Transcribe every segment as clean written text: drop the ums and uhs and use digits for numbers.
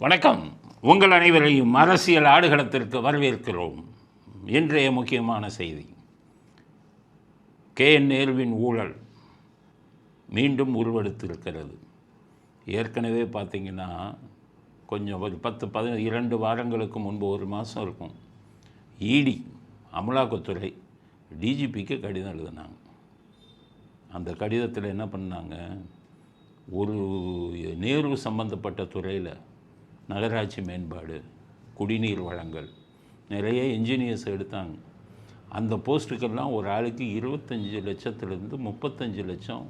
வணக்கம். உங்கள் அனைவரையும் அரசியல் ஆடுகளத்திற்கு வரவேற்கிறோம். இன்றைய முக்கியமான செய்தி, KN நேருவின் ஊழல் மீண்டும் உருவெடுத்திருக்கிறது. ஏற்கனவே பார்த்திங்கன்னா கொஞ்சம் ஒரு 12 வாரங்களுக்கு முன்பு, ஒரு மாதம் இருக்கும், இடி அமலாக்கத்துறை டிஜிபிக்கு கடிதம் எழுதினாங்க. அந்த கடிதத்தில் என்ன பண்ணாங்க, ஒரு நேரு சம்பந்தப்பட்ட துறையில் நகராட்சி மேம்பாடு, குடிநீர் வழங்கல், நிறைய இன்ஜினியர்ஸ் எடுத்தாங்க. அந்த போஸ்ட்டுக்கெல்லாம் ஒரு ஆளுக்கு 25 லட்சத்துலேருந்து 35 லட்சம்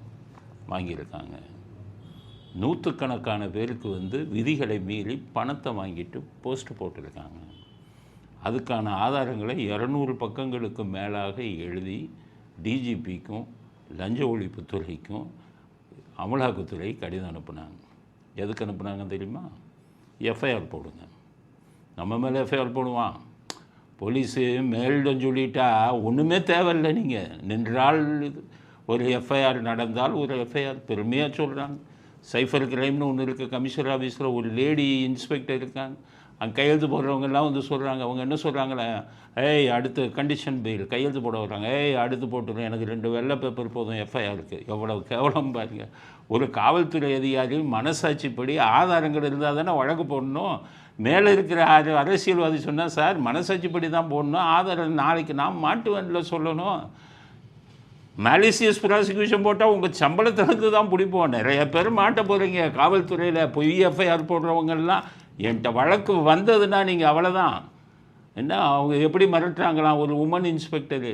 வாங்கியிருக்காங்க. நூற்றுக்கணக்கான பேருக்கு விதிகளை மீறி பணத்தை வாங்கிட்டு போஸ்ட் போட்டிருக்காங்க. அதுக்கான ஆதாரங்களை 200 பக்கங்களுக்கு மேலாக எழுதி டிஜிபிக்கும் லஞ்ச ஒழிப்புத்துறைக்கும் அமலாக்கத்துறை கடிதம் அனுப்புனாங்க. எதுக்கு அனுப்புனாங்க தெரியுமா? எஃப்ஐஆர் போடுங்க. நம்ம மேலே எஃப்ஐஆர் போடுவான் போலீஸு, மேலிடம் சொல்லிட்டா ஒன்றுமே தேவையில்லை. நீங்கள் நின்றால் ஒரு எஃப்ஐஆர் நடந்தால் ஒரு எஃப்ஐஆர் பெருமையாக சொல்கிறாங்க. சைஃபர் கிரைம்னு ஒன்று இருக்குது. கமிஷனர் ஆஃபீஸில் ஒரு லேடி இன்ஸ்பெக்டர் இருக்காங்க. அங்கே கையெழுத்து போடுறவங்கெல்லாம் சொல்கிறாங்க. அவங்க என்ன சொல்கிறாங்களே, அடுத்து கண்டிஷன் பெயில் கையெழுத்து போட வர்றாங்க. அடுத்து போட்டுருங்க, எனக்கு 2 வெள்ளை பேப்பர் போதும் எஃப்ஐஆருக்கு. எவ்வளோ கேவலம் பாருங்கள். ஒரு காவல்துறை அதிகாரி மனசாட்சிப்படி ஆதாரங்கள் இருந்தால் தானே வழக்கு போடணும். மேலே இருக்கிற அரசியல்வாதி சொன்னால், சார் மனசாட்சிப்படி தான் போடணும், ஆதாரம் நாளைக்கு நான் மாட்டுவேன்ல சொல்லணும். மேலிசியஸ் ப்ராசிக்யூஷன் போட்டால் உங்கள் சம்பளத்திலிருந்து தான் பிடிப்போம். நிறைய பேர் மாட்ட போகிறீங்க காவல்துறையில். பொய் எஃப்ஐஆர் போடுறவங்கெல்லாம் என்கிட்ட வழக்கு வந்ததுன்னா நீங்கள் அவ்வளோதான். என்ன அவங்க எப்படி மிரட்டுறாங்களாம், ஒரு உமன் இன்ஸ்பெக்டரு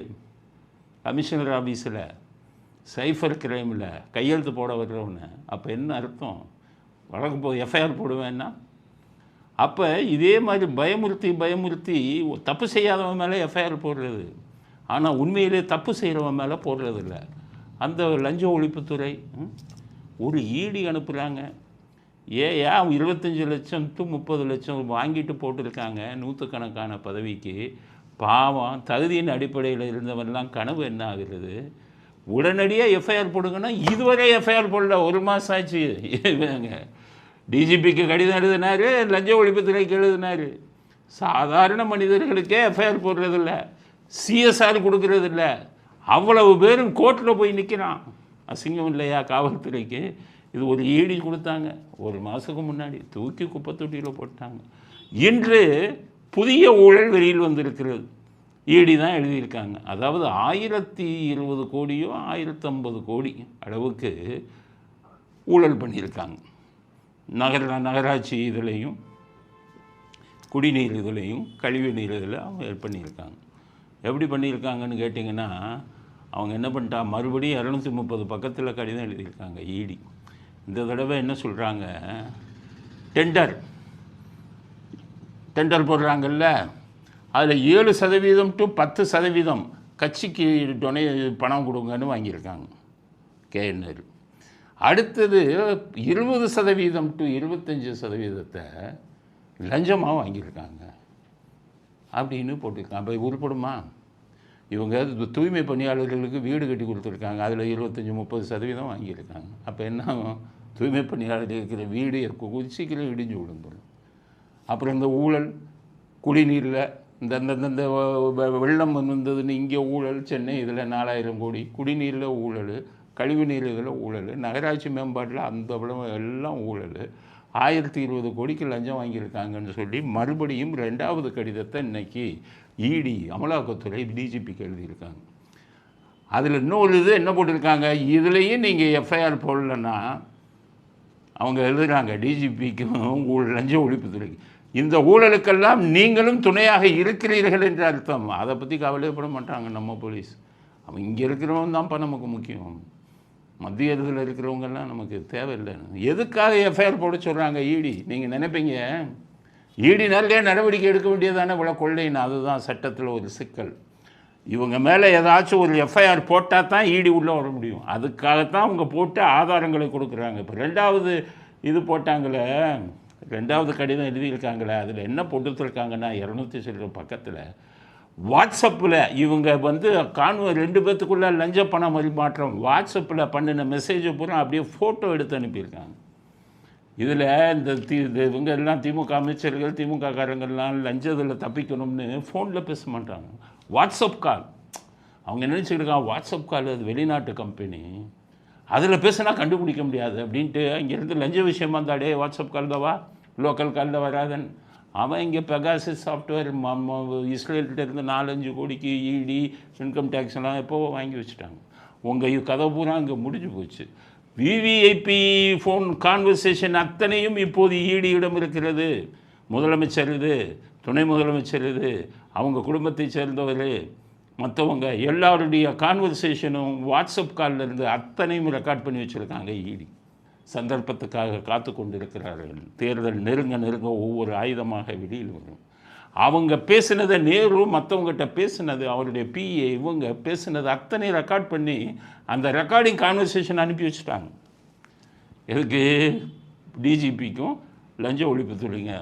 கமிஷனர் ஆஃபீஸில் சைஃபர் கிரைமில் கையெழுத்து போட வர்றவன்னு. அப்போ என்ன அர்த்தம்? வழக்கு எஃப்ஐஆர் போடுவேன்னா? அப்போ இதே மாதிரி பயமுறுத்தி தப்பு செய்யாதவன் மேலே எஃப்ஐஆர் போடுறது. ஆனால் உண்மையிலே தப்பு செய்கிறவன் மேலே போடுறதில்ல. அந்த லஞ்ச ஒழிப்புத்துறை ஒரு ஈடி அனுப்புகிறாங்க. ஏன் 25 லட்சம் to 30 லட்சம் வாங்கிட்டு போட்டிருக்காங்க நூற்றுக்கணக்கான பதவிக்கு. பாவம், தகுதியின் அடிப்படையில் இருந்தவரெல்லாம் கனவு என்ன ஆகுறது? உடனடியாக எஃப்ஐஆர் போடுங்கன்னா இதுவரை எஃப்ஐஆர் போடல, ஒரு மாதம் ஆச்சு. டிஜிபிக்கு கடிதம் எழுதினார், லஞ்ச ஒழிப்புத்துறைக்கு எழுதினார். சாதாரண மனிதர்களுக்கே எஃப்ஐஆர் போடுறதில்ல, சிஎஸ்ஆர் கொடுக்கறதில்ல. அவ்வளவு பேரும் கோர்ட்டில் போய் நிற்கிறான். அசிங்கம் இல்லையா காவல்துறைக்கு? இது ஒரு ஈடி கொடுத்தாங்க, ஒரு மாதத்துக்கு முன்னாடி தூக்கி குப்பை தொட்டியில் போட்டாங்க. இன்று புதிய ஊழல் வெளியில் வந்திருக்கிறது. ஈடி தான் எழுதியிருக்காங்க. அதாவது 1020 கோடியோ 1050 கோடி அளவுக்கு ஊழல் பண்ணியிருக்காங்க. நகராட்சி இதுலேயும், குடிநீர் இதுலேயும், கழிவு நீர் இதில் அவங்க பண்ணியிருக்காங்க. எப்படி பண்ணியிருக்காங்கன்னு கேட்டிங்கன்னா, அவங்க என்ன பண்ணிட்டா, மறுபடியும் 230 பக்கத்தில் கடிதம் எழுதியிருக்காங்க ஈடி. இந்த தடவை என்ன சொல்கிறாங்க, டெண்டர் போடுறாங்கல்ல, அதில் 7% to 10% கட்சிக்கு பணம் கொடுங்கன்னு வாங்கியிருக்காங்க KN நேரு. அடுத்தது 20% to 25% லஞ்சமாக வாங்கியிருக்காங்க அப்படின்னு போட்டிருக்காங்க. அப்போ உருப்படுமா? இவங்க தூய்மை பணியாளர்களுக்கு வீடு கட்டி கொடுத்துருக்காங்க, அதில் 25-30% வாங்கியிருக்காங்க. அப்போ என்ன ஆகும்? தூய்மை பணியாளர்கள் இருக்கிற வீடு சீக்கிரம் இடிஞ்சு விழுந்துடும். அப்புறம் இந்த ஊழல், குடிநீரில் இந்த வெள்ளம் வந்ததுன்னு இங்கே ஊழல், சென்னை இதில் 4000 கோடி, குடிநீரில் ஊழல், கழிவு நீர் இதில் ஊழல், நகராட்சி மேம்பாட்டில் அந்த எல்லாம் ஊழல், 1020 கோடிக்கு லஞ்சம் வாங்கியிருக்காங்கன்னு சொல்லி மறுபடியும் 2வது கடிதத்தை இன்றைக்கி இடி அமலாக்கத்துறை டிஜிபிக்கு எழுதியிருக்காங்க. அதில் இன்னொரு இது என்ன போட்டிருக்காங்க, இதுலேயும் நீங்கள் எஃப்ஐஆர் போடலன்னா, அவங்க எழுதுகிறாங்க டிஜிபிக்கும் லஞ்ச ஒழிப்புத்துறைக்கு, இந்த ஊழலுக்கெல்லாம் நீங்களும் துணையாக இருக்கிறீர்கள் என்ற அர்த்தம். அதை பற்றி கவலைப்பட மாட்டாங்க நம்ம போலீஸ். அவன் இங்கே இருக்கிறவங்க தான்ப்பா நமக்கு முக்கியம். மத்திய அரசில் இருக்கிறவங்கெல்லாம் நமக்கு தேவையில்லை. எதுக்காக எஃப்ஐஆர் போட சொல்கிறாங்க இடி? நீங்கள் நினைப்பீங்க இடி நிறைய நடவடிக்கை எடுக்க வேண்டியதானே இவ்வளோ கொள்ளைன்னு. அதுதான் சட்டத்தில் ஒரு சிக்கல். இவங்க மேலே ஏதாச்சும் ஒரு எஃப்ஐஆர் போட்டால் தான் இடி உள்ளே வர முடியும். அதுக்காகத்தான் அவங்க போட்டு ஆதாரங்களை கொடுக்குறாங்க. இப்போ 2வது இது போட்டாங்களே, 2வது கடிதம் எழுதியிருக்காங்களே, அதில் என்ன போட்டுருக்காங்கன்னா 200 சில பக்கத்தில் வாட்ஸ்அப்பில் இவங்க காணுவ 2 பேர்த்துக்குள்ளே லஞ்ச பண பரிமாற்றம் வாட்ஸ்அப்பில் பண்ணின மெசேஜை பூரா அப்படியே ஃபோட்டோ எடுத்து அனுப்பியிருக்காங்க. இதில் இந்த இவங்க எல்லாம் திமுக அமைச்சர்கள் திமுக காரங்கள்லாம் லஞ்சத்தில் தப்பிக்கணும்னு ஃபோனில் பேச மாட்டாங்க, வாட்ஸ்அப் கால். அவங்க நினச்சிக்கிட்டு வாட்ஸ்அப் கால் அது வெளிநாட்டு கம்பெனி, அதில் பேசினா கண்டுபிடிக்க முடியாது அப்படின்ட்டு அங்கேருந்து லஞ்ச விஷயமா இருந்தாடே வாட்ஸ்அப் கால் தவா லோக்கல் காலில் வராதன். அவன் இங்கே பெகாசிஸ் சாஃப்ட்வேர் இஸ்ரேல்கிட்டேருந்து 4-5 கோடிக்கு இடி இன்கம் டேக்ஸ் எல்லாம் எப்போவோ வாங்கி வச்சுட்டாங்க. உங்கள் கதை பூரா அங்கே முடிஞ்சு போச்சு. விவிஐபி ஃபோன் கான்வர்சேஷன் அத்தனையும் இப்போது ஈடியிடம் இருக்கிறது. முதலமைச்சர் இது, துணை முதலமைச்சர் இது, அவங்க குடும்பத்தை சேர்ந்தவர், மற்றவங்க எல்லாருடைய கான்வர்சேஷனும் வாட்ஸ்அப் காலில் இருந்து அத்தனையும் ரெக்கார்ட் பண்ணி வச்சுருக்காங்க ஈடி. சந்தர்ப்பத்துக்காக காத்து கொண்டு இருக்கிறார்கள். தேர்தல் நெருங்க நெருங்க ஒவ்வொரு ஆயுதமாக வெளியில் வரும். அவங்க பேசினதை நேரு மற்றவங்ககிட்ட பேசினது, அவருடைய பிஏ இவங்க பேசினது அத்தனை ரெக்கார்ட் பண்ணி அந்த ரெக்கார்டிங் கான்வர்சேஷன் அனுப்பி வச்சுட்டாங்க. எதுக்கு? டிஜிபிக்கும் லஞ்ச ஒழிப்புத்துறைங்க.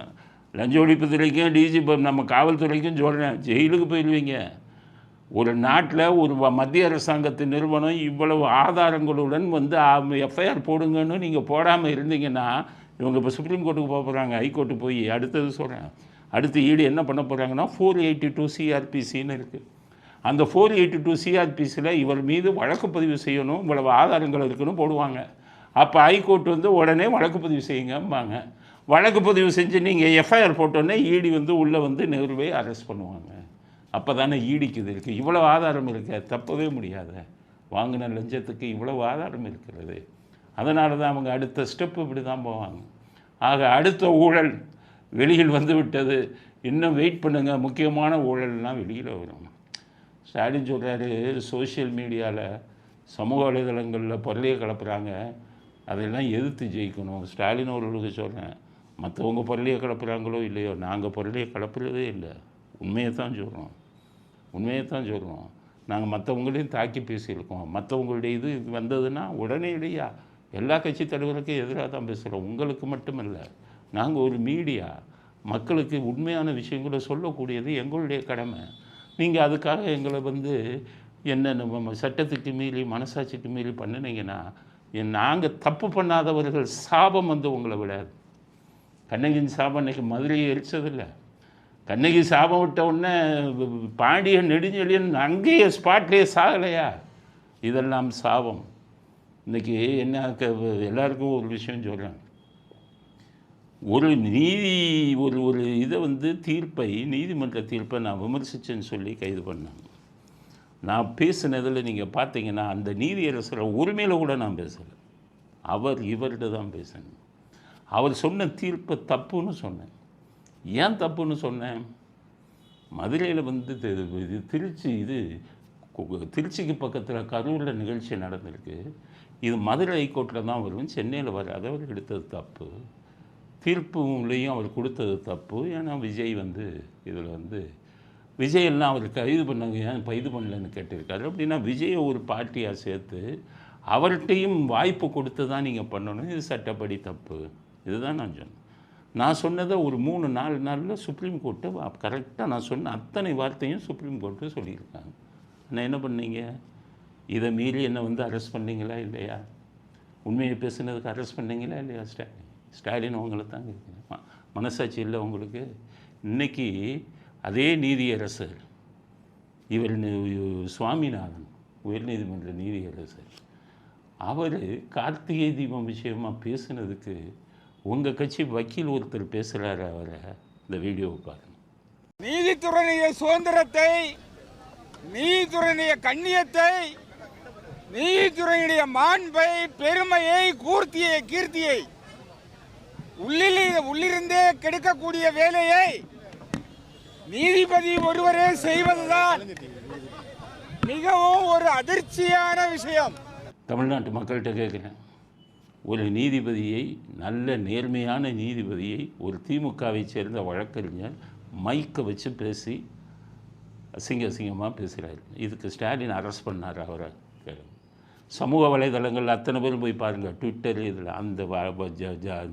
லஞ்ச ஒழிப்புத்துறைக்கும் டிஜிபி நம்ம காவல்துறைக்கும் சொல்கிறேன், ஜெயிலுக்கு போயிடுவீங்க. ஒரு நாட்டில் ஒரு மத்திய அரசாங்கத்தின் நிறுவனம் இவ்வளவு ஆதாரங்களுடன் வந்து எஃப்ஐஆர் போடுங்கன்னு நீங்கள் போடாமல் இருந்தீங்கன்னா, இவங்க இப்போ சுப்ரீம் கோர்ட்டுக்கு போக போகிறாங்க, ஹைகோர்ட்டுக்கு போய். அடுத்தது சொல்கிறேன், அடுத்து ஈடு என்ன பண்ண போகிறாங்கன்னா 482 சிஆர்பிசின்னு இருக்குது. அந்த 482 சிஆர்பிசியில் இவர் மீது வழக்கு பதிவு செய்யணும், இவ்வளவு ஆதாரங்கள் இருக்குன்னு போடுவாங்க. அப்போ ஹைகோர்ட் வந்து உடனே வழக்கு பதிவு செய்யுங்கம்பாங்க. வழக்கு பதிவு செஞ்சு நீங்கள் எஃப்ஐஆர் போட்டோன்னே ஈடி வந்து உள்ளே வந்து நேருவே அரெஸ்ட் பண்ணுவாங்க. அப்போ தானே ஈடிக்குது இருக்குது. இவ்வளோ ஆதாரம் இருக்க தப்பவே முடியாத வாங்கின லஞ்சத்துக்கு இவ்வளவு ஆதாரம் இருக்கிறது. அதனால தான் அவங்க அடுத்த ஸ்டெப்பு இப்படி தான் போவாங்க. ஆக அடுத்த ஊழல் வெளியில் வந்து விட்டது. இன்னும் வெயிட் பண்ணுங்கள், முக்கியமான ஊழல்லாம் வெளியில் வரும். ஸ்டாலின் சொல்கிறாரு, சோஷியல் மீடியாவில் சமூக வலைதளங்களில் பொருளையை கலப்புறாங்க, அதெல்லாம் எதிர்த்து ஜெயிக்கணும். ஸ்டாலின் அவர்களுக்கு சொல்கிறேன், மற்றவங்க பொருளையை கலப்புறாங்களோ இல்லையோ, நாங்கள் பொருளையை கலப்புறதே இல்லை, உண்மையை தான் சொல்கிறோம், உண்மையை தான் சொல்கிறோம். நாங்கள் மற்றவங்களையும் தாக்கி பேசியிருக்கோம். மற்றவங்களுடைய இது வந்ததுன்னா உடனே இல்லையா எல்லா கட்சி தலைவருக்கும் எதிராக தான் பேசுகிறோம். உங்களுக்கு மட்டுமல்ல, நாங்கள் ஒரு மீடியா, மக்களுக்கு உண்மையான விஷயங்களை சொல்லக்கூடியது எங்களுடைய கடமை. நீங்கள் அதுக்காக எங்களை வந்து என்ன சட்டத்துக்கு மீறி மனசாட்சிக்கு மீறி பண்ணினீங்கன்னா, நாங்கள் தப்பு பண்ணாதவர்கள் சாபம் வந்து உங்களை விடாது. கண்ணகியின் சாபம் இன்றைக்கி மதுரையை எரிச்சதில்லை. கண்ணகி சாபம் விட்ட உடனே பாண்டியன் நெடுஞ்செழியன் அங்கேயே ஸ்பாட்லேயே சாகலையா? இதெல்லாம் சாபம். இன்றைக்கி என்ன எல்லாருக்கும் ஒரு விஷயம் சொல்கிறேன், ஒரு ஒரு இதை வந்து தீர்ப்பை, நீதிமன்ற தீர்ப்பை நான் விமர்சித்தேன்னு சொல்லி கைது பண்ணாங்க. நான் பேசினதில் நீங்கள் பார்த்தீங்கன்னா அந்த நீதியரசரை உரிமையில் கூட நான் பேசலை, அவர் இவர்கிட்ட தான் பேசினேன். அவர் சொன்ன தீர்ப்பை தப்புன்னு சொன்னேன். ஏன் தப்புன்னு சொன்னேன்? மதுரையில் வந்து திருச்சிக்கு பக்கத்தில் கரூரில் நிகழ்ச்சி நடந்திருக்கு. இது மதுரை ஹைகோர்ட்டில் தான் வரும், சென்னையில் வராது. அவர் எடுத்தது தப்பு, தீர்ப்புலையும் அவர் கொடுத்தது தப்பு. ஏன்னா விஜய் வந்து இதில் வந்து விஜயெல்லாம் அவர் கைது பண்ணாங்க, ஏன் கைது பண்ணலன்னு கேட்டிருக்காரு. அப்படின்னா விஜயை ஒரு பார்ட்டியாக சேர்த்து அவர்கிட்டையும் வாய்ப்பு கொடுத்து தான் நீங்கள் பண்ணணும். இது சட்டப்படி தப்பு. இதுதான் நான் சொன்னேன். நான் சொன்னதை ஒரு 3-4 நாளில் சுப்ரீம் கோர்ட்டு கரெக்டாக நான் சொன்ன அத்தனை வார்த்தையும் சுப்ரீம் கோர்ட்டு சொல்லியிருக்காங்க. நான் என்ன பண்ணீங்க? இதை மீறி என்னை வந்து அரெஸ்ட் பண்ணிங்களா இல்லையா? உண்மையை பேசுனதுக்கு அரெஸ்ட் பண்ணிங்களா இல்லையா? ஸ்டாலின் அவங்கள தான் கேட்குறேன். மனசாட்சி இல்லை உங்களுக்கு? இன்றைக்கி அதே நீதியரசர் இவர் சுவாமிநாதன், உயர்நீதிமன்ற நீதியரசர், அவர் கார்த்திகை தீபம் விஷயமாக பேசுனதுக்கு உங்கள் கட்சி வக்கீல் ஒருத்தர் பேசுகிறாரு, அவரை இந்த வீடியோவை பாருங்கள். நீதித்துறையினுடைய சுதந்திரத்தை, நீதித்துறையினுடைய கண்ணியத்தை, நீதித்துறையினுடைய மாண்பை, பெருமையை, கீர்த்தியை உள்ளிருந்தே கெடுக்கக்கூடிய வேலையை நீதிபதி ஒருவரே செய்வதுதான் மிகவும் ஒரு அதிர்ச்சியான விஷயம். தமிழ்நாட்டு மக்கள்கிட்ட கேட்குறேன், ஒரு நீதிபதியை, நல்ல நேர்மையான நீதிபதியை ஒரு திமுகவை சேர்ந்த வழக்கறிஞர் மைக்கை வச்சு பேசி அசிங்கமாக பேசுகிறாரு. இதுக்கு ஸ்டாலின் அரெஸ்ட் பண்ணார் அவரை. சமூக வலைதளங்கள் அத்தனை பேரும் போய் பாருங்கள், ட்விட்டர் இதில் அந்த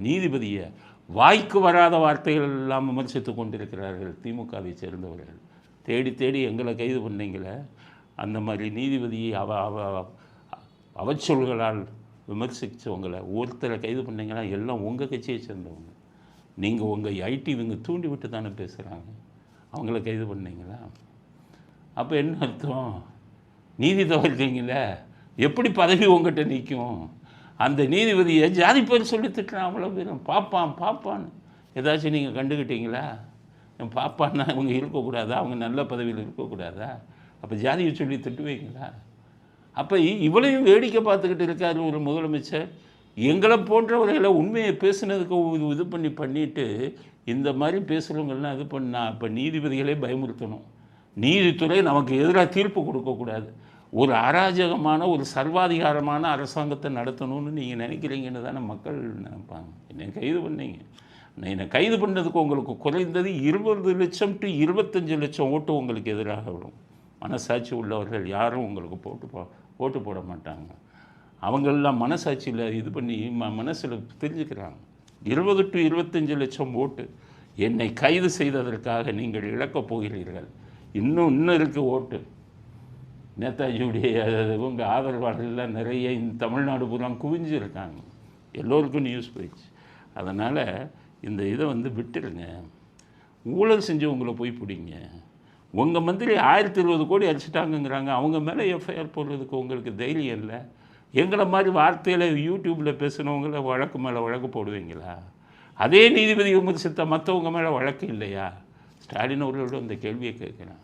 நீதிபதியை வாய்க்கு வராத வார்த்தைகள் எல்லாம் விமர்சித்து கொண்டிருக்கிறார்கள் திமுகவை சேர்ந்தவர்கள். தேடி தேடி எங்களை கைது பண்ணீங்களே, அந்த மாதிரி நீதிபதியை அவச்சொல்களால் விமர்சித்தவங்களை ஒருத்தரை கைது பண்ணீங்கன்னா எல்லாம் உங்கள் கட்சியை சேர்ந்தவங்க. நீங்கள் உங்கள் ஐடி இவங்க தூண்டி விட்டு தானே பேசுகிறாங்க. அவங்கள கைது பண்ணீங்களா? அப்போ என்ன அர்த்தம்? நீதி தவறுறீங்களே, எப்படி பதவி உங்கள்கிட்ட நிற்கும்? அந்த நீதிபதியை ஜாதி பேர் சொல்லி திட்டுறான் அவ்வளோ பேரும். பாப்பான்னு ஏதாச்சும் நீங்கள் கண்டுக்கிட்டீங்களா? பாப்பான்னா அவங்க இருக்கக்கூடாதா? அவங்க நல்ல பதவியில் இருக்கக்கூடாதா? அப்போ ஜாதியை சொல்லி திட்டுவீங்களா? அப்போ இவ்வளையும் வேடிக்கை பார்த்துக்கிட்டு இருக்கார் ஒரு முதலமைச்சர். எங்களை போன்றவர்களை உண்மையை பேசுனதுக்கு இது பண்ணிட்டு இந்த மாதிரி பேசுகிறவங்கெல்லாம் இது பண்ணால் அப்போ நீதிபதிகளே பயமுறுத்தணும். நீதித்துறை நமக்கு எதிராக தீர்ப்பு கொடுக்கக்கூடாது. ஒரு அராஜகமான ஒரு சர்வாதிகாரமான அரசாங்கத்தை நடத்தணும்னு நீங்கள் நினைக்கிறீங்கன்னு தானே மக்கள் நினைப்பாங்க. என்னை கைது பண்ணீங்க. என்னை கைது பண்ணதுக்கு உங்களுக்கு குறைந்தது 20 லட்சம் to 25 லட்சம் ஓட்டு உங்களுக்கு எதிராக விடும். மனசாட்சி உள்ளவர்கள் யாரும் உங்களுக்கு ஓட்டு போட மாட்டாங்க. அவங்களெல்லாம் மனசாட்சியில் இது பண்ணி மனசில் தெரிஞ்சுக்கிறாங்க. 20 to 25 லட்சம் ஓட்டு என்னை கைது செய்ததற்காக நீங்கள் இழக்கப் போகிறீர்கள். இன்னும் இருக்குது ஓட்டு. நேதாஜியுடைய இவங்க ஆதரவாளர்கள்லாம் நிறைய இந்த தமிழ்நாடு பூரா குவிஞ்சிருக்காங்க. எல்லோருக்கும் நியூஸ் போயிடுச்சு. அதனால் இந்த இதை விட்டுருங்க. ஊழல் செஞ்சவங்களை போய் பிடிங்க. உங்கள் மந்திரி 1020 கோடி அடிச்சிட்டாங்கங்கிறாங்க. அவங்க மேலே எஃப்ஐஆர் போடுறதுக்கு உங்களுக்கு தைரியம் இல்லை. எங்களை மாதிரி வார்த்தையில் யூடியூப்பில் பேசுனவங்கள வழக்கு மேலே வழக்கு போடுவீங்களா? அதே நீதிபதி விமர்சித்த மற்றவங்க மேலே வழக்கு இல்லையா? ஸ்டாலின் அவர்களோட இந்த கேள்வியை கேட்குறேன்.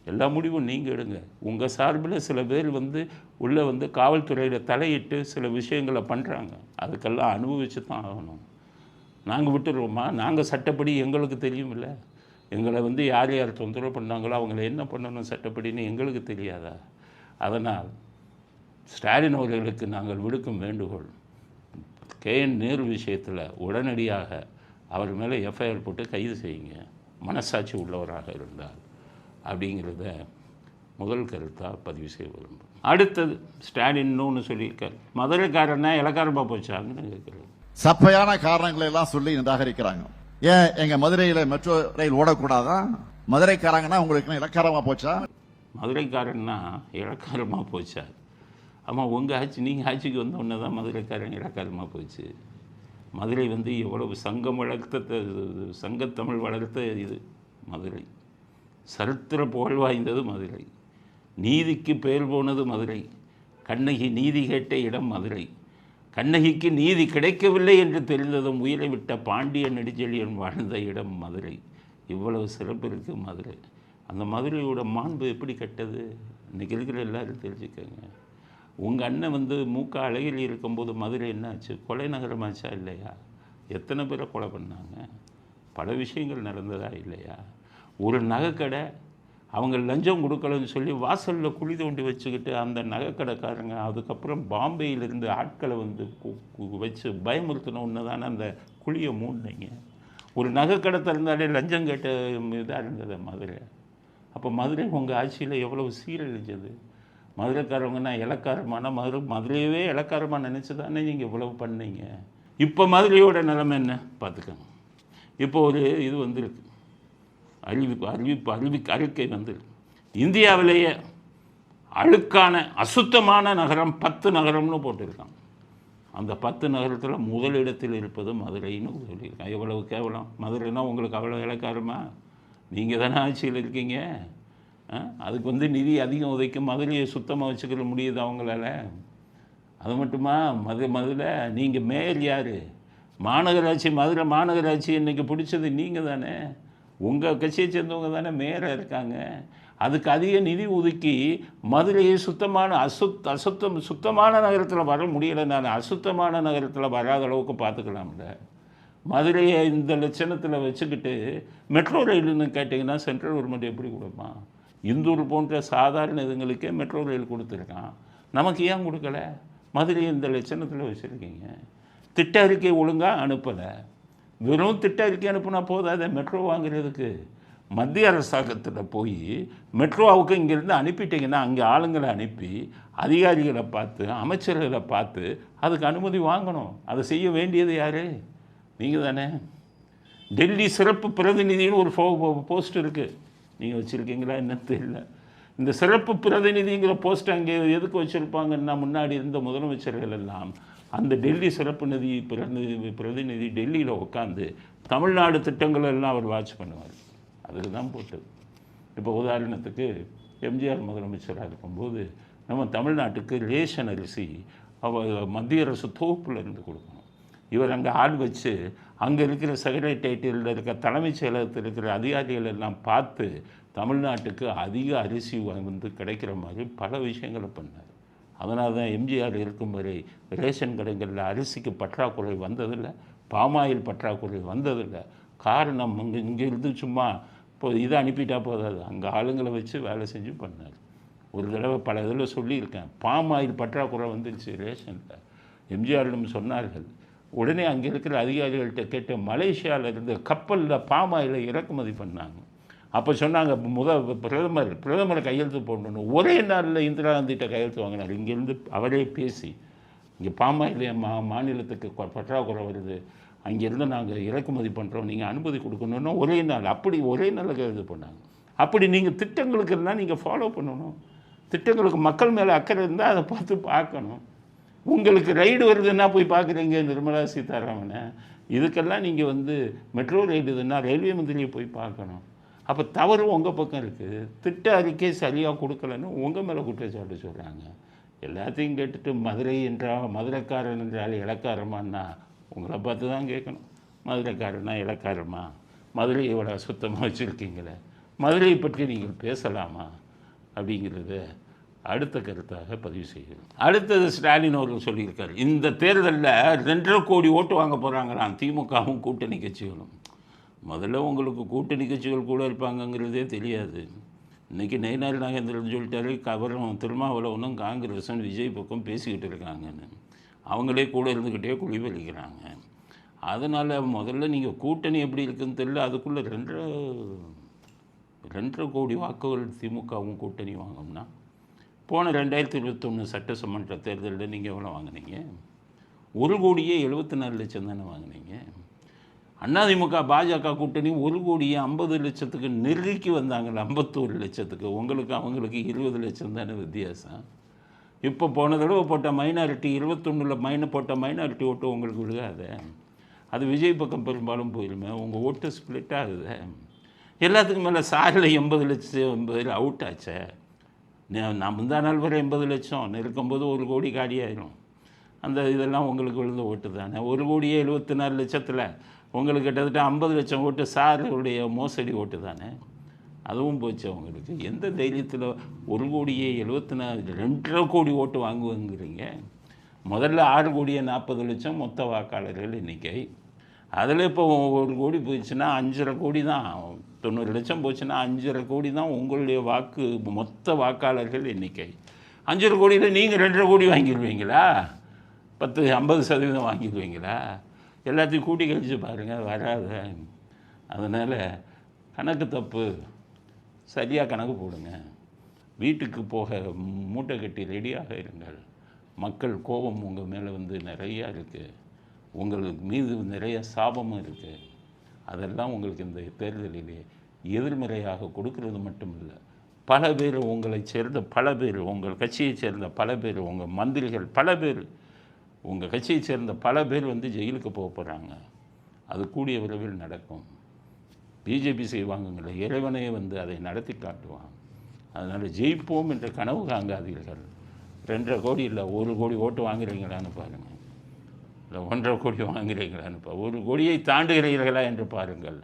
எல்லா முடிவும் நீங்கள் எடுங்க. உங்கள் சார்பில் சில பேர் உள்ளே காவல்துறையில் தலையிட்டு சில விஷயங்களை பண்ணுறாங்க. அதுக்கெல்லாம் அனுபவித்து தான் ஆகணும். நாங்கள் விட்டுருவோமா? நாங்கள் சட்டப்படி எங்களுக்கு தெரியும் இல்லை? எங்களை யார் யார் தொந்தரவு பண்ணாங்களோ அவங்கள என்ன பண்ணணும் சட்டப்படின்னு எங்களுக்கு தெரியாதா? அதனால் ஸ்டாலின் அவர்களுக்கு நாங்கள் விடுக்கும் வேண்டுகோள், KN நேரு விஷயத்தில் உடனடியாக அவர் மேலே எஃப்ஐஆர் போட்டு கைது செய்யுங்க, மனசாட்சி உள்ளவராக இருந்தால் அப்படிங்கிறத முதல் கருத்தாக பதிவு செய்ய விரும்புகிறேன். அடுத்தது ஸ்டாலின் இன்னொன்று சொல்லியிருக்கார். மதுரைக்காரன்னா இலக்காரமாக போச்சாங்கன்னு கேட்குறாரு. சப்பையான காரணங்களை எல்லாம் சொல்லி நிராகரிக்கிறாங்க. ஏன் எங்க மதுரையில மெட்ரோ ரயில் ஓடக்கூடாதா? மதுரைக்காரங்கன்னா உங்களுக்கு இலக்காரமா போச்சா? மதுரைக்காரன்னா இலக்காரமாக போச்சா? ஆமாம், உங்கள் ஆட்சி நீங்கள் ஆட்சிக்கு வந்த உடனே தான் மதுரைக்காரன் இலக்காரமாக போச்சு. மதுரை எவ்வளவு சங்கத்தமிழ் வளர்த்த இது மதுரை. சரித்திர புகழ் வாய்ந்தது மதுரை. நீதிக்கு பெயர் போனது மதுரை. கண்ணகி நீதி கேட்ட இடம் மதுரை. கண்ணகிக்கு நீதி கிடைக்கவில்லை என்று தெரிந்ததும் உயிரை விட்ட பாண்டிய நெடுஞ்செழியன் வாழ்ந்த இடம் மதுரை. இவ்வளவு சிறப்பு இருக்குது மதுரை. அந்த மதுரையோட மாண்பு எப்படி கெட்டது இன்றைக்கி இருக்கிற எல்லோரும் தெரிஞ்சுக்கோங்க. உங்கள் அண்ணன் மூக்க அழகில் இருக்கும்போது மதுரை என்னாச்சு? கொலை நகரமாச்சா இல்லையா? எத்தனை பேரை கொலை பண்ணாங்க? பல விஷயங்கள் நடந்ததா இல்லையா? ஒரு நகைக்கடை அவங்க லஞ்சம் கொடுக்கலன்னு சொல்லி வாசலில் குழி தோண்டி வச்சுக்கிட்டு அந்த நகைக்கடைக்காரங்க அதுக்கப்புறம் பாம்பேயிலிருந்து ஆட்களை வச்சு பயமுறுத்தின தானே அந்த குழியை மூடினீங்க. ஒரு நகைக்கடை திறந்தாலே லஞ்சம் கேட்ட இதாக இருந்தது மதுரை. அப்போ மதுரை உங்கள் ஆட்சியில் எவ்வளவு சீரழிஞ்சது. மதுரைக்காரங்கன்னா இலக்காரமான மதுரையவே இலக்காரமாக நினச்சி தானே நீங்கள் இவ்வளவு பண்ணீங்க. இப்போ மதுரையோட நிலைமை என்ன பார்த்துக்கோங்க. இப்போ ஒரு இது வந்திருக்கு, அறிக்கை இந்தியாவிலேயே அழுக்கான அசுத்தமான நகரம் 10 நகரம்னு போட்டிருக்காங்க. அந்த 10 நகரத்தில் முதலிடத்தில் இருப்பது மதுரைன்னு சொல்லியிருக்காங்க. எவ்வளவு கேவலம். மதுரைனா உங்களுக்கு அவ்வளோ இலக்காரமா? நீங்கள் தானே ஆட்சியில் இருக்கீங்க. அதுக்கு நிதி அதிகம் உதைக்கும். மதுரையை சுத்தமாக வச்சுக்கிற முடியுது அவங்களால? அது மட்டுமா? மதுரை நீங்கள் மேயர் யார்? மாநகராட்சி, மதுரை மாநகராட்சி இன்றைக்கி பிடிச்சது நீங்கள் தானே. உங்கள் கட்சியை சேர்ந்தவங்க தானே மேயராக இருக்காங்க. அதுக்கு அதிக நிதி ஒதுக்கி மதுரையை சுத்தமான நகரத்தில் வர முடியலை. நான் அசுத்தமான நகரத்தில் வராத அளவுக்கு பார்த்துக்கலாம்ல. மதுரையை இந்த லட்சணத்தில் வச்சுக்கிட்டு மெட்ரோ ரயில்னு கேட்டிங்கன்னா சென்ட்ரல் கவர்மெண்ட் எப்படி கொடுப்பான்? இந்தூர் போன்ற சாதாரண இதுங்களுக்கே மெட்ரோ ரயில் கொடுத்துருக்கான். நமக்கு ஏன் கொடுக்கல? மதுரையை இந்த லட்சணத்தில் வச்சுருக்கீங்க. திட்ட அறிக்கை ஒழுங்காக அனுப்பலை. வெறும் திட்ட அறிக்கை அனுப்புனா போதாத மெட்ரோ வாங்குறதுக்கு. மத்திய அரசாங்கத்தில் போய் மெட்ரோவுக்கு இங்கேருந்து அனுப்பிட்டிங்கன்னா அங்கே ஆளுங்களை அனுப்பி அதிகாரிகளை பார்த்து அமைச்சர்களை பார்த்து அதுக்கு அனுமதி வாங்கணும். அதை செய்ய வேண்டியது யார்? நீங்கள் தானே. டெல்லி சிறப்பு பிரதிநிதின்னு ஒரு போஸ்ட் இருக்குது. நீங்கள் வச்சுருக்கீங்களா என்னன்னு தெரியல. இந்த சிறப்பு பிரதிநிதிங்கிற போஸ்ட் அங்கே எதுக்கு வச்சுருப்பாங்கன்னா முன்னாடி இருந்த முதலமைச்சர்கள் எல்லாம் அந்த டெல்லி சிறப்பு பிரதிநிதி டெல்லியில் உட்காந்து தமிழ்நாடு திட்டங்கள் எல்லாம் அவர் வாட்ச் பண்ணுவார். அதுக்கு தான் போட்டது. இப்போ உதாரணத்துக்கு எம்ஜிஆர் முதலமைச்சராக இருக்கும்போது நம்ம தமிழ்நாட்டுக்கு ரேஷன் அரிசி மத்திய அரசு தொகுப்பில் இருந்து கொடுக்கணும். இவர் அங்கே ஆள் வச்சு அங்கே இருக்கிற செக்ரட்டேரியட்டில் இருக்க தலைமைச் செயலகத்தில் இருக்கிற அதிகாரிகள் எல்லாம் பார்த்து தமிழ்நாட்டுக்கு அதிக அரிசி வந்து கிடைக்கிற மாதிரி பல விஷயங்களை பண்ணார். அதனால தான் எம்ஜிஆர் இருக்கும் வரை ரேஷன் கடைகளில் அரிசிக்கு பற்றாக்குறை வந்ததில்லை, பாமாயில் பற்றாக்குறை வந்ததில்லை. காரணம் இங்கேருந்து சும்மா இப்போ இதை அனுப்பிட்டா போதாது, அங்கே ஆளுங்களை வச்சு வேலை செஞ்சு பண்ணார். ஒரு தடவை பல இதில் சொல்லியிருக்கேன், பாமாயில் பற்றாக்குறை வந்துருச்சு ரேஷனில். எம்ஜிஆரிடம் சொன்னார்கள். உடனே அங்கே இருக்கிற அதிகாரிகள்கிட்ட கேட்டு மலேசியாவிலிருந்து கப்பலில் பாமாயில் இறக்குமதி பண்ணாங்க. அப்போ சொன்னாங்க பிரதமர் கையெழுத்து போடணும். ஒரே நாளில் இந்திரா காந்திகிட்ட கையெழுத்து வாங்கினார். இங்கேருந்து அவரே பேசி இங்கே பாமாயில் மாநிலத்துக்கு பற்றாக்குறை வருது, அங்கேருந்து நாங்கள் இறக்குமதி பண்ணுறோம், நீங்கள் அனுமதி கொடுக்கணுன்னா ஒரே நாள், அப்படி ஒரே நாளில் கையெழுத்து பண்ணாங்க. அப்படி நீங்கள் திட்டங்களுக்கு இருந்தால் நீங்கள் ஃபாலோ பண்ணணும். திட்டங்களுக்கு மக்கள் மேலே அக்கறை இருந்தால் அதை பார்க்கணும். உங்களுக்கு ரைடு வருதுன்னா போய் பார்க்குறீங்க நிர்மலா சீதாராமனை. இதுக்கெல்லாம் நீங்கள் வந்து மெட்ரோ ரைடு இதுன்னா ரயில்வே மந்திரியை போய் பார்க்கணும். அப்போ தவறு உங்கள் பக்கம் இருக்குது. திட்ட அறிக்கை சரியாக கொடுக்கலன்னு உங்கள் மேலே குற்றச்சாட்டு சொல்கிறாங்க. எல்லாத்தையும் கேட்டுட்டு மதுரைக்காரன் என்றால் இலக்காரமானா உங்களை பார்த்து தான் கேட்கணும். மதுரைக்காரனா இலக்காரமா? மதுரையை இவ்வளோ சுத்தமாக வச்சுருக்கீங்களே, மதுரையை பற்றி நீங்கள் பேசலாமா அப்படிங்கிறத அடுத்த கருத்தாக பதிவு செய்கிறோம். அடுத்தது ஸ்டாலின் அவர்கள் சொல்லியிருக்காரு, இந்த தேர்தலில் 2.5 கோடி ஓட்டு வாங்க போகிறாங்களாம் திமுகவும் கூட்டணி கட்சிகளும். முதல்ல உங்களுக்கு கூட்டணி கட்சிகள் கூட இருப்பாங்கங்கிறதே தெரியாது. இன்றைக்கி நயினார் நாகேந்திரன் சொல்லிட்டாரு, கவரம் திருமாவளவனும் காங்கிரஸும் விஜய் பக்கம் பேசிக்கிட்டு இருக்காங்கன்னு. அவங்களே கூட இருந்துக்கிட்டே குழிவலிக்கிறாங்க. அதனால் முதல்ல நீங்கள் கூட்டணி எப்படி இருக்குதுன்னு தெரியல. அதுக்குள்ளே 2.5 கோடி வாக்குகள் திமுகவும் கூட்டணி வாங்கணும்னா, போன 2021 சட்டசமன்ற தேர்தலில் நீங்கள் எவ்வளோ வாங்கினீங்க? 1,74,00,000 தானே வாங்கினீங்க. அதிமுக பாஜக கூட்டணி 1,50,00,000 நெருக்கி வந்தாங்கள்ல, 51 லட்சத்துக்கு. உங்களுக்கு அவங்களுக்கு 20 லட்சம் தானே வித்தியாசம். இப்போ போன தடவை போட்ட மைனாரிட்டி 21 போட்ட மைனாரிட்டி ஓட்டு உங்களுக்கு விழுகாத. அது விஜய் பக்கம் பெரும்பாலும் போயிருமே. உங்கள் ஓட்டு ஸ்ப்ளிட் ஆகுது. எல்லாத்துக்கும் மேலே சாரில் 80 லட்சம் அவுட் ஆச்சே. நான் முந்தா நாள் வரை 80 லட்சம் இருக்கும்போது 1 கோடி காலியாயிரும். அந்த இதெல்லாம் உங்களுக்கு விழுந்த ஓட்டு தானே. 1,74,00,000 உங்களுக்கு கிட்டத்தட்ட 50 லட்சம் ஓட்டு சாருடைய மோசடி ஓட்டு தானே. அதுவும் போச்சு அவங்களுக்கு. எந்த தைரியத்தில் 1,74,00,000 2.5 கோடி ஓட்டு வாங்குவங்கிறீங்க? முதல்ல 6,40,00,000 மொத்த வாக்காளர்கள் எண்ணிக்கை. அதில் இப்போ 1 கோடி போயிடுச்சுன்னா 5.5 கோடி தான். 90 லட்சம் போச்சுன்னா 5.5 கோடி தான் உங்களுடைய மொத்த வாக்காளர்கள் எண்ணிக்கை. 5.5 கோடியில் நீங்கள் 2.5 கோடி வாங்கிடுவீங்களா? 50% வாங்கிடுவீங்களா? எல்லாத்தையும் கூட்டி கழித்து பாருங்கள், வராத. அதனால் கணக்கு தப்பு, சரியாக கணக்கு போடுங்க. வீட்டுக்கு போக மூட்டை கட்டி ரெடியாக இருங்கள். மக்கள் கோபம் உங்கள் மேலே வந்து நிறையா இருக்குது. உங்களுக்கு மீது நிறைய சாபமும் இருக்குது. அதெல்லாம் உங்களுக்கு இந்த தேர்தலிலே எதிர்மறையாக கொடுக்கறது மட்டும் இல்லை, பல பேர் உங்களை சேர்ந்த பல பேர், உங்கள் கட்சியை சேர்ந்த பல பேர், உங்கள் மந்திரிகள் பல பேர், உங்கள் கட்சியை சேர்ந்த பல பேர் வந்து ஜெயிலுக்கு போக போகிறாங்க. அது கூடிய விரைவில் நடக்கும். பிஜேபி செய்வாங்கங்கள, இறைவனே வந்து அதை நடத்தி காட்டுவான். அதனால் ஜெயிப்போம் என்ற கனவு காங்காதீர்கள். 2.5 கோடி இல்லை, 1 கோடி ஓட்டு வாங்குறீங்களான்னு பாருங்கள். இல்லை 1.5 கோடி வாங்குறீங்களான்னு 1 கோடியை தாண்டுகிறீர்களா என்று பாருங்கள்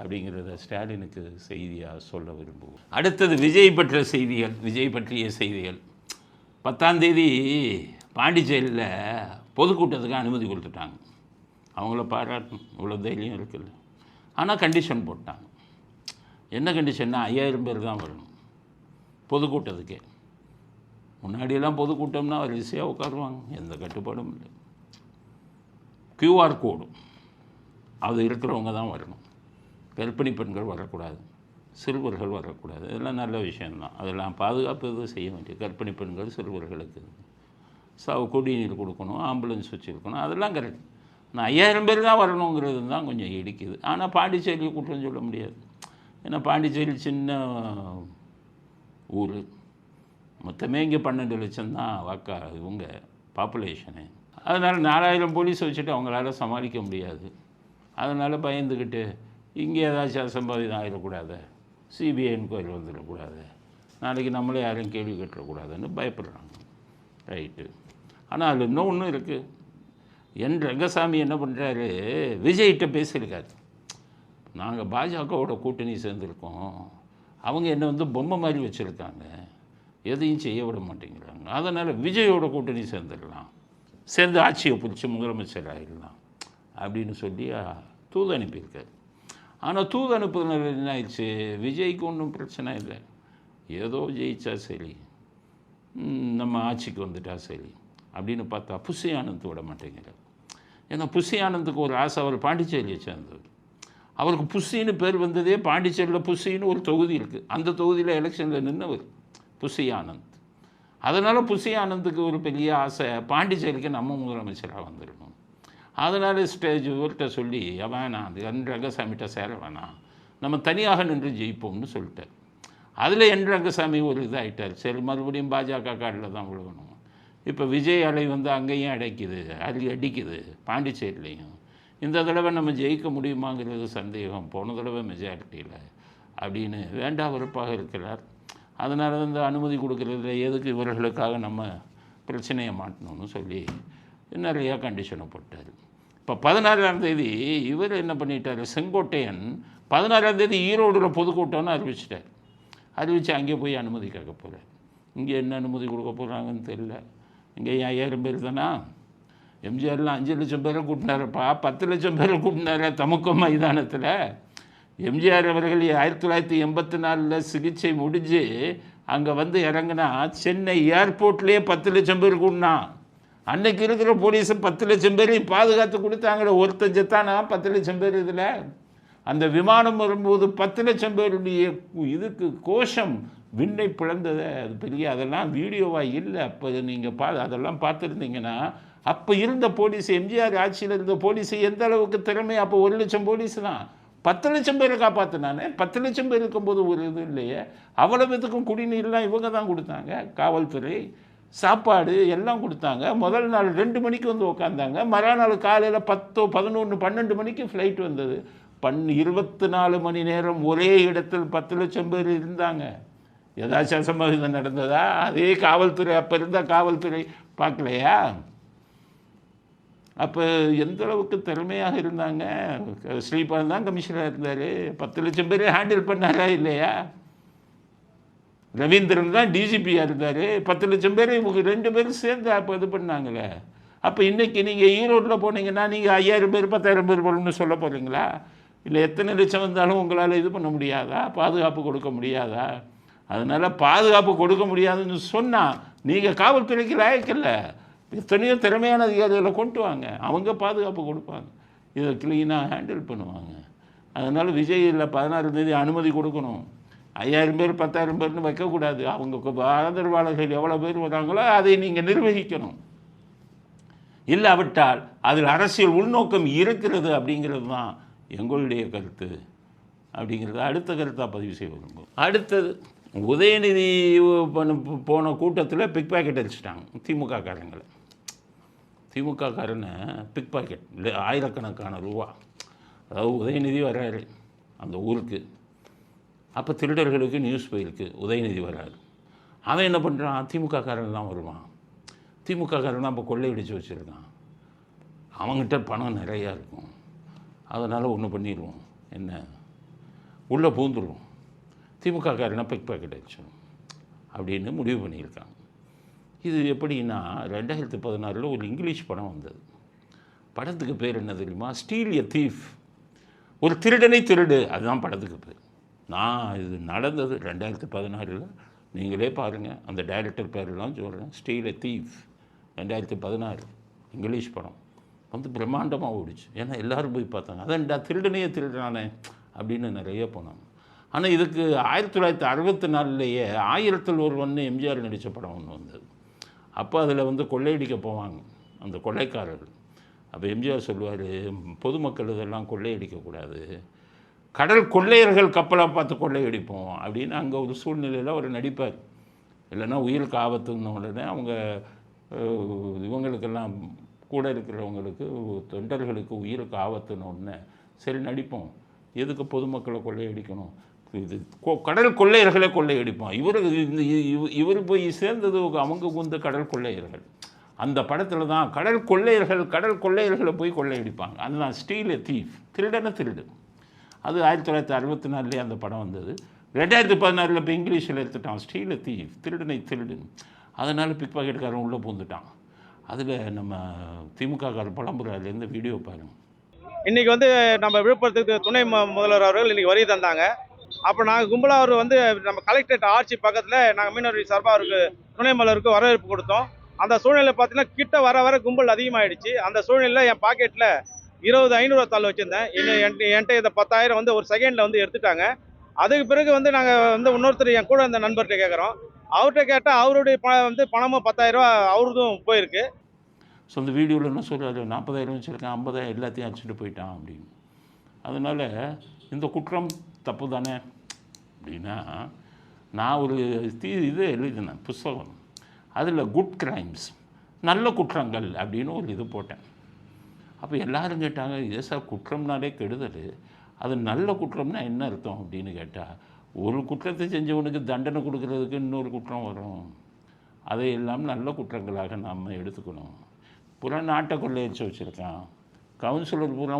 அப்படிங்கிறத ஸ்டாலினுக்கு செய்தியாக சொல்ல விரும்புவோம். அடுத்தது விஜய் பற்றிய செய்திகள். விஜய் பற்றிய செய்திகள். 10ஆம் தேதி பாண்டிச்சேரியில் பொதுக்கூட்டத்துக்கு அனுமதி கொடுத்துட்டாங்க. அவங்கள பாராட்டணும், இவ்வளோ தைரியம் இருக்குல்ல. ஆனால் கண்டிஷன் போட்டாங்க. என்ன கண்டிஷன்னா 5000 பேர் தான் வரணும் பொதுக்கூட்டத்துக்கே. முன்னாடியெல்லாம் பொதுக்கூட்டம்னா வரிசையாக உட்காருவாங்க, எந்த கட்டுப்பாடும் இல்லை. QR கோடும் அது இருக்கிறவங்க தான் வரணும். கர்ப்பிணி பெண்கள் வரக்கூடாது, சிறுவர்கள் வரக்கூடாது. இதெல்லாம் நல்ல விஷயந்தான். அதெல்லாம் பாதுகாப்பு எதுவும் செய்ய வேண்டியது. கர்ப்பிணி பெண்கள், சிறுவர்களுக்கு குடிநீர் கொடுக்கணும், ஆம்புலன்ஸ் வச்சுருக்கணும், அதெல்லாம் கரெக்ட். நான் 5000 பேர் தான் வரணுங்கிறது தான் கொஞ்சம் இடிக்குது. ஆனால் பாண்டிச்சேரியை குற்றம் சொல்ல முடியாது. ஏன்னா பாண்டிச்சேரி சின்ன ஊர். மொத்தமே இங்கே 12 லட்சம் தான் இவங்க பாப்புலேஷனு. அதனால் 4000 போலீஸ் வச்சுட்டு அவங்களால சமாளிக்க முடியாது. அதனால் பயந்துக்கிட்டு இங்கே ஏதாச்சும் அசம்பாவிதம் ஆகிடக்கூடாது, சிபிஐ என்கொயரி வந்துடக்கூடாது, நாளைக்கு நம்மளே யாரையும் கேள்வி கேட்டுறக்கூடாதுன்னு பயப்படுறாங்க. ரைட்டு. ஆனால் அதில் இன்னும் ஒன்றும் இருக்குது. என் ரங்கசாமி என்ன பண்ணுறாரு, விஜய்கிட்ட பேசியிருக்காரு. நாங்கள் பாஜகவோட கூட்டணி சேர்ந்துருக்கோம், அவங்க என்னை வந்து பொம்மை மாதிரி வச்சுருக்காங்க, எதையும் செய்ய விட மாட்டேங்கிறாங்க, அதனால் விஜயோட கூட்டணி சேர்ந்து ஆட்சியை பிடிச்சி முதலமைச்சர் ஆகிடலாம் அப்படின்னு சொல்லி தூது அனுப்பியிருக்காரு. ஆனால் தூது அனுப்புனது என்ன ஆயிடுச்சு, விஜய்க்கு ஒன்றும் பிரச்சனை இல்லை, ஏதோ ஜெயிச்சா சரி, நம்ம ஆட்சிக்கு வந்துட்டா சரி அப்படின்னு பார்த்தா புஷி ஆனந்த் விட மாட்டேங்கிறார். ஏன்னா புஷி ஆனந்துக்கு ஒரு ஆசை, அவர் பாண்டிச்சேரியை சேர்ந்தவர். அவருக்கு புஷின்னு பேர் வந்ததே பாண்டிச்சேரியில் புஷின்னு ஒரு தொகுதி இருக்குது, அந்த தொகுதியில் எலெக்ஷனில் நின்றவர் புஷி ஆனந்த். அதனால் புஷி ஆனந்துக்கு ஒரு பெரிய ஆசை, பாண்டிச்சேரிக்கு நம்ம முதலமைச்சராக வந்துடணும். அதனால் ஸ்டேஜ் இவர்கிட்ட சொல்லி வேணாம், அது என் ரங்கசாமிகிட்ட சேர வேணாம், நம்ம தனியாக நின்று ஜெயிப்போம்னு சொல்லிட்டார். அதில் என் ரங்கசாமி ஒரு இதாகிட்டார். சரி, மறுபடியும் பாஜக கார்டில் தான் விழுகணும். இப்போ விஜய் அலை வந்து அங்கேயும் அடிக்குது பாண்டிச்சேரியிலையும். இந்த தடவை நம்ம ஜெயிக்க முடியுமாங்கிறது சந்தேகம், போன தடவை மெஜாரிட்டியில் அப்படின்னு வேண்டா வெறுப்பாக இருக்கிறார். அதனால் வந்து அனுமதி கொடுக்கறதுல எதுக்கு இவர்களுக்காக நம்ம பிரச்சனையை மாட்டணும்னு சொல்லி நிறையா கண்டிஷனை போட்டார். இப்போ 16ஆம் தேதி இவர் என்ன பண்ணிட்டார், செங்கோட்டையன் 16ஆம் தேதி ஈரோடில் பொதுக்கூட்டம்னு அறிவித்து அங்கே போய் அனுமதி கேட்க போகிறார். இங்கே என்ன அனுமதி கொடுக்க போகிறாங்கன்னு தெரியல. இங்கே 5000 பேர் தானா, எம்ஜிஆர்லாம் 5 லட்சம் பேரை கூட்டினாரப்பா, 10 லட்சம் பேரை கூட்டினார தமுக்கம் மைதானத்தில். எம்ஜிஆர் அவர்கள் 1984 சிகிச்சை முடிஞ்சு அங்கே வந்து இறங்கினா சென்னை ஏர்போர்ட்லேயே 10 லட்சம் பேர் கூட்டினா. அன்னைக்கு இருக்கிற போலீஸு 10 லட்சம் பேரையும் பாதுகாத்து கொடுத்தாங்களே, ஒருத்தன் செத்தானா 10 லட்சம் பேர். இதில் அந்த விமானம் வரும்போது 10 லட்சம் பேருடைய இதுக்கு கோஷம் விண்ணை பிளந்ததை, அது பெரிய, அதெல்லாம் வீடியோவாக இல்லை. அப்போ நீங்கள் அதெல்லாம் பார்த்துருந்தீங்கன்னா, அப்போ இருந்த போலீஸ், எம்ஜிஆர் ஆட்சியில் இருந்த போலீஸு எந்த அளவுக்கு திறமை. அப்போ 1 லட்சம் போலீஸ் தான் 10 லட்சம் பேரை காப்பாற்றினானே. 10 லட்சம் பேர் இருக்கும்போது ஒரு இது இல்லையே. அவ்வளவு இதுக்கும் குடிநீர்லாம் இவங்க தான் கொடுத்தாங்க, காவல்துறை, சாப்பாடு எல்லாம் கொடுத்தாங்க. முதல் நாள் 2 மணிக்கு வந்து உட்காந்தாங்க, மறுநாள் காலையில் 10, 11, 12 மணிக்கு ஃப்ளைட் வந்தது. 24 மணி நேரம் ஒரே இடத்தில் 10 லட்சம் பேர் இருந்தாங்க. ஏதாச்சும் அசம்பாவிதம் நடந்ததா? அதே காவல்துறை, அப்போ இருந்த காவல்துறை பார்க்கலையா? அப்போ எந்த அளவுக்கு திறமையாக இருந்தாங்க. ஸ்ரீபால் தான் கமிஷனராக இருந்தார், 10 லட்சம் பேர் ஹேண்டில் பண்ணாரா இல்லையா? ரவீந்திரன் தான் டிஜிபியாக இருந்தார், 10 லட்சம் பேர் இவங்க 2 பேரும் சேர்ந்து அப்போ இது பண்ணாங்களே. அப்போ இன்றைக்கி நீங்கள் ஈரோட்டில் போனீங்கன்னா நீங்கள் 5000 பேர் 10,000 பேர் போகணும்னு சொல்ல போகிறீங்களா? இல்லை எத்தனை லட்சம் வந்தாலும் உங்களால் இது பண்ண முடியாதா? பாதுகாப்பு கொடுக்க முடியாதா? அதனால் பாதுகாப்பு கொடுக்க முடியாதுன்னு சொன்னால் நீங்கள் காவல்துறைக்கு லாயக்கில்ல. எத்தனையோ திறமையான அதிகாரிகளை கொண்டு வாங்க, அவங்க பாதுகாப்பு கொடுப்பாங்க, இதை க்ளீனாக ஹேண்டில் பண்ணுவாங்க. அதனால் விஜயில் 16ஆம் தேதி அனுமதி கொடுக்கணும். 5000 பேர் 10,000 பேர்னு வைக்கக்கூடாது. அவங்க ஆதரவாளர்கள் எவ்வளோ பேர் வராங்களோ அதை நீங்கள் நிர்வகிக்கணும். இல்லாவிட்டால் அதில் அரசியல் உள்நோக்கம் இருக்கிறது அப்படிங்கிறது தான் எங்களுடைய கருத்து அப்படிங்கிறத அடுத்த கருத்தாக பதிவு செய்ய விரும்பும். அடுத்தது, உதயநிதி போன கூட்டத்தில் பிக் பாக்கெட் அடிச்சிட்டாங்க திமுககாரங்களை. திமுககாரனை பிக் பாக்கெட் இல்லை, ஆயிரக்கணக்கான ரூபா. அதாவது உதயநிதி வர்றாரு அந்த ஊருக்கு, அப்போ திருடர்களுக்கு நியூஸ் போயிருக்கு உதயநிதி வர்றாரு. அவன் என்ன பண்ணுறான், திமுககாரன் தான் வருவான், திமுககாரன் தான் இப்போ கொள்ளையடிச்சு வச்சுருக்கான், அவங்ககிட்ட பணம் நிறையா இருக்கும், அதனால் ஒன்று பண்ணிடுவோம், என்ன உள்ளே பூந்துடுவோம், திமுககாரனை பிக் பாக்கெட் அடிச்சிடும் அப்படின்னு முடிவு பண்ணியிருக்காங்க. இது எப்படின்னா 2016 ஒரு இங்கிலீஷ் படம் வந்தது. படத்துக்கு பேர் என்ன தெரியுமா? ஸ்டீல் எ தீஃப், ஒரு திருடனை திருடு, அதுதான் படத்துக்கு பேர். இது நடந்தது 2016. நீங்களே பாருங்கள், அந்த டைரக்டர் பேரெல்லாம் சொல்கிறேன், ஸ்டீல் எ தீஃப், 2016 இங்கிலீஷ் படம் வந்து பிரம்மாண்டமாக ஓடிச்சு. ஏன்னா எல்லோரும் போய் பார்த்தாங்க, அதான்டா திருடனையே திருடானே அப்படின்னு நிறைய போனாங்க. ஆனால் இதுக்கு 1964 1000 ஒருவன் எம்ஜிஆர் நடித்த படம் ஒன்று வந்தது. அப்போ அதில் வந்து கொள்ளையடிக்க போவாங்க அந்த கொள்ளைக்காரர்கள். அப்போ எம்ஜிஆர் சொல்லுவார், பொதுமக்கள் இதெல்லாம் கொள்ளையடிக்கக்கூடாது, கடல் கொள்ளையர்கள் கப்பலாக பார்த்து கொள்ளையடிப்போம் அப்படின்னு அங்கே ஒரு சூழ்நிலையில் அவர் நடிப்பார். இல்லைன்னா உயிருக்கு ஆபத்துன்னு உடனே அவங்க இவங்களுக்கெல்லாம் கூட இருக்கிறவங்களுக்கு தொண்டர்களுக்கு உயிருக்கு ஆபத்துன்னு சரி நடிப்போம். எதுக்கு பொதுமக்களை கொள்ளையடிக்கணும்? இது கடல் கொள்ளையர்களை கொள்ளையடிப்போம். இவர் போய் சேர்ந்தது அவங்க வந்து கடல் கொள்ளையர்கள். அந்த படத்தில் தான் கடல் கொள்ளையர்களை போய் கொள்ளையடிப்பாங்க. அதுதான் ஸ்டீல் தீஃப், திருடன திருடு. அது 1964 அந்த படம் வந்தது. 2016 இப்போ இங்கிலீஷில் எடுத்துட்டான், ஸ்டீல் தீஃப், திருடனை திருடுன்னு. அதனால் பிக் பாக்கெட்டுக்காரன் உள்ளே பூந்துட்டான். அதில் நம்ம திமுககாரர் புலம்புறாருலேருந்து வீடியோ பாருங்கள். இன்றைக்கி வந்து நம்ம விழுப்புரத்துக்கு துணை முதல்வர் அவர்கள் இன்றைக்கி வரி தந்தாங்க. அப்போ நாங்கள் கும்பலாக அவர் வந்து நம்ம கலெக்டரேட் ஆட்சி பக்கத்தில் நாங்கள் மீனவரி சார்பாக அவருக்கு துணை முதல்வருக்கு வரவேற்பு கொடுத்தோம். அந்த சூழ்நிலை பார்த்தீங்கன்னா கிட்ட வர கும்பல் அதிகமாகிடுச்சு. அந்த சூழ்நிலையில் என் பாக்கெட்டில் 500 தாள் வச்சுருந்தேன். என்கிட்ட இந்த 10,000 வந்து ஒரு செகண்டில் வந்து எடுத்துட்டாங்க. அதுக்கு பிறகு வந்து நாங்கள் வந்து இன்னொருத்தர் என் கூட இந்த நண்பர்கிட்ட கேட்குறோம். அவர்கிட்ட கேட்டால் அவருடைய வந்து பணமும் 10,000 ரூபா அவருதும் போயிருக்கு. ஸோ அந்த வீடியோவில் என்ன சொல்கிறாரு, 40,000 வச்சுருக்கேன், 50,000 எல்லாத்தையும் அடிச்சுட்டு போயிட்டான் அப்படின்னு. அதனால் இந்த குற்றம் தப்பு தானே அப்படின்னா, நான் ஒரு இது எழுதினேன் புஸ்தகம். அதில் குட் கிரைம்ஸ், நல்ல குற்றங்கள் அப்படின்னு ஒரு இது போட்டேன். அப்போ எல்லோரும் கேட்டாங்க, இதே சார் குற்றம்னாலே கெடுதல், அது நல்ல குற்றம்னா என்ன அர்த்தம் அப்படின்னு கேட்டால், ஒரு குற்றத்தை செஞ்சவனுக்கு தண்டனை கொடுக்கறதுக்கு இன்னொரு குற்றம் வரும். அதையெல்லாம் நல்ல குற்றங்களாக நாம் எடுத்துக்கணும். பூரா நாட்டை கொள்ளையடிச்சு வச்சுருக்கான், கவுன்சிலர் பூரா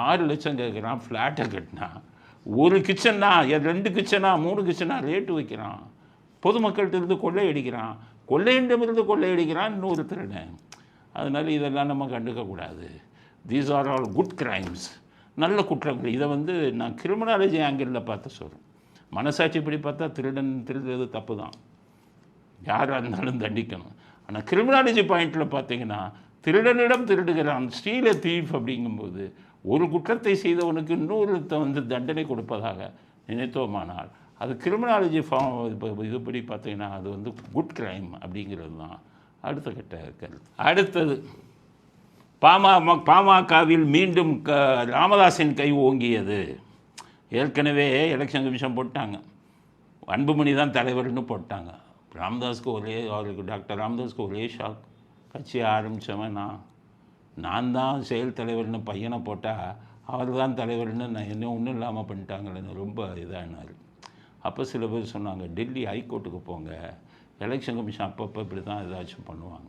6 லட்சம் கேட்குறான், ஃப்ளாட்டை கட்டினா, ஒரு கிச்சன்னா 2 கிச்சனா 3 கிச்சனா ரேட்டு வைக்கிறான், பொதுமக்கள்கிட்ட இருந்து கொள்ளையடிக்கிறான், கொள்ளையிடமிருந்து கொள்ளையடிக்கிறான் இன்னொரு திருடன். அதனால் இதெல்லாம் நம்ம கண்டுக்கக்கூடாது. These are all good crimes, நல்ல குற்றங்கள். இதை வந்து நான் கிரிமினாலஜி ஆங்கிளில் பார்த்து சொல்கிறேன். மனசாட்சி இப்படி பார்த்தா திருடுறது தப்பு தான், யாராக இருந்தாலும் தண்டிக்கணும். ஆனால் கிரிமினாலஜி பாயிண்டில் பார்த்தீங்கன்னா, திருடனிடம் திருடுகிறான், ஸ்டீல் தீஃப் அப்படிங்கும்போது ஒரு குற்றத்தை செய்தவனுக்கு இன்னொருத்த வந்து தண்டனை கொடுப்பதாக நினைத்தோமானால் அது கிரிமினாலஜி இதுபடி பார்த்தீங்கன்னா அது வந்து குட் கிரைம் அப்படிங்கிறது தான் அடுத்த கட்ட கருத்து. அடுத்தது பாமகவில் மீண்டும் ராமதாஸின் கை ஓங்கியது. ஏற்கனவே எலெக்ஷன் கமிஷன் போட்டாங்க, அன்புமணி தான் தலைவர்னு போட்டாங்க. அவருக்கு டாக்டர் ராமதாஸுக்கு ஒரே ஷாக். கட்சியை ஆரம்பித்தவன் நான் தான் செயல் தலைவர்னு பையனை போட்டால் அவர் தான் தலைவர்னு என்ன ஒன்றும் இல்லாமல் பண்ணிட்டாங்களேன்னு ரொம்ப இதாகினார். அப்போ சில பேர் சொன்னாங்க, டெல்லி ஹைகோர்ட்டுக்கு போங்க, எலெக்ஷன் கமிஷன் அப்பப்போ இப்படி தான் ஏதாச்சும் பண்ணுவாங்க.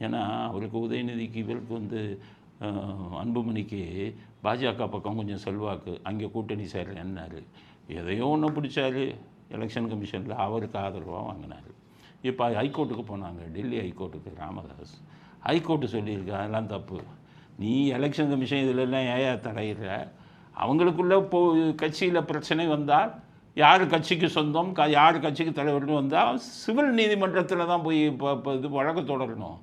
ஏன்னா அவருக்கு உதயநிதிக்கு இவருக்கு வந்து அன்புமணிக்கு பாஜக பக்கம் கொஞ்சம் செல்வாக்கு, அங்கே கூட்டணி சேரலன்னாரு. எதையோ ஒன்று பிடிச்சாரு எலெக்ஷன் கமிஷனில், அவருக்கு ஆதரவாக வாங்கினார். இப்போ ஹைகோர்ட்டுக்கு போனாங்க, டெல்லி ஹைகோர்ட்டுக்கு ராமதாஸ். ஹைகோர்ட்டு சொல்லியிருக்கு அதெல்லாம் தப்பு, நீ எலெக்ஷன் கமிஷன் இதிலெல்லாம் ஏன் தலையிடுற, அவங்களுக்குள்ளே கட்சியில் பிரச்சனை வந்தால் யார் கட்சிக்கு சொந்தம், யார் கட்சிக்கு தலைவர்னு வந்தால் சிவில் நீதிமன்றத்தில் தான் போய் இப்போ இது வழக்கு தொடரணும்.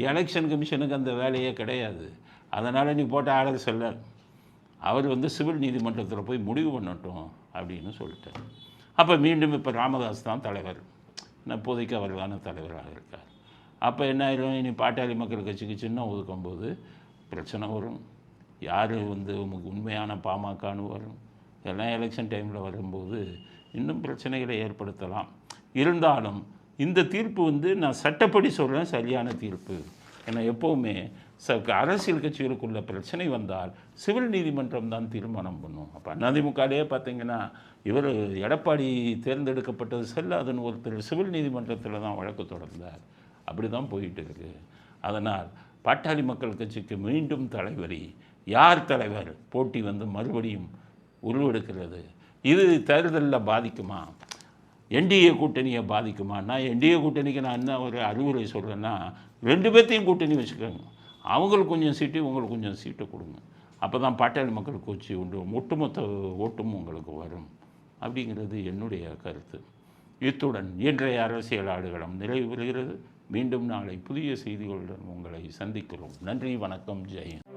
எலெக்ஷன் கமிஷனுக்கு அந்த வேலையே கிடையாது. அதனால் நீ போட்ட ஆர்டர் சொல்ல, அவர் வந்து சிவில் நீதிமன்றத்தில் போய் முடிவு பண்ணட்டும் அப்படின்னு சொல்லிட்டார். அப்போ மீண்டும் இப்போ ராமதாஸ் தான் தலைவர், இப்போதைக்கு அவர் தானே தலைவராக இருக்கார். அப்போ என்ன ஆயிரும், இனி பாட்டாளி மக்கள் கட்சிக்கு சின்னம் ஒதுக்கும்போது பிரச்சனை வரும். யார் வந்து உண்மையான பாமகன்னு வரும், எல்லாம் எலெக்ஷன் டைமில் வரும்போது இன்னும் பிரச்சனைகளை ஏற்படுத்தலாம். இருந்தாலும் இந்த தீர்ப்பு வந்து நான் சட்டப்படி சொல்கிறேன் சரியான தீர்ப்பு. ஏன்னா எப்போவுமே அரசியல் கட்சிகளுக்குள்ள பிரச்சனை வந்தால் சிவில் நீதிமன்றம் தான் தீர்மானம் பண்ணும். அப்போ அதிமுகலேயே பார்த்தீங்கன்னா இவர் எடப்பாடி தேர்ந்தெடுக்கப்பட்டது செல்லாதுன்னு ஒருத்தர் சிவில் நீதிமன்றத்தில் தான் வழக்கு தொடர்ந்தார். அப்படி தான் போயிட்டு இருக்குது. அதனால் பாட்டாளி மக்கள் கட்சிக்கு மீண்டும் தலைவரி யார் தலைவர் போட்டி வந்து மறுபடியும் உருவெடுக்கிறது. இது தேர்தலில் பாதிக்குமா, என்டிஏ கூட்டணியை பாதிக்குமா? நான் என்டிஏ கூட்டணிக்கு நான் என்ன ஒரு அறிவுரை சொல்கிறேன்னா, 2 பேர்த்தையும் கூட்டணி வச்சுக்கோங்க, அவங்களுக்கு கொஞ்சம் சீட்டு உங்களுக்கு கொஞ்சம் சீட்டு கொடுங்க. அப்போ தான் பாட்டாளி மக்கள் கட்சி ஒட்டுமொத்த ஓட்டும் உங்களுக்கு வரும் அப்படிங்கிறது என்னுடைய கருத்து. இத்துடன் இன்றைய அரசியல் ஆடுகளம் நிறைவு பெறுகிறது. மீண்டும் நாளை புதிய செய்திகளுடன் உங்களை சந்திக்கிறோம். நன்றி, வணக்கம், ஜெயன்.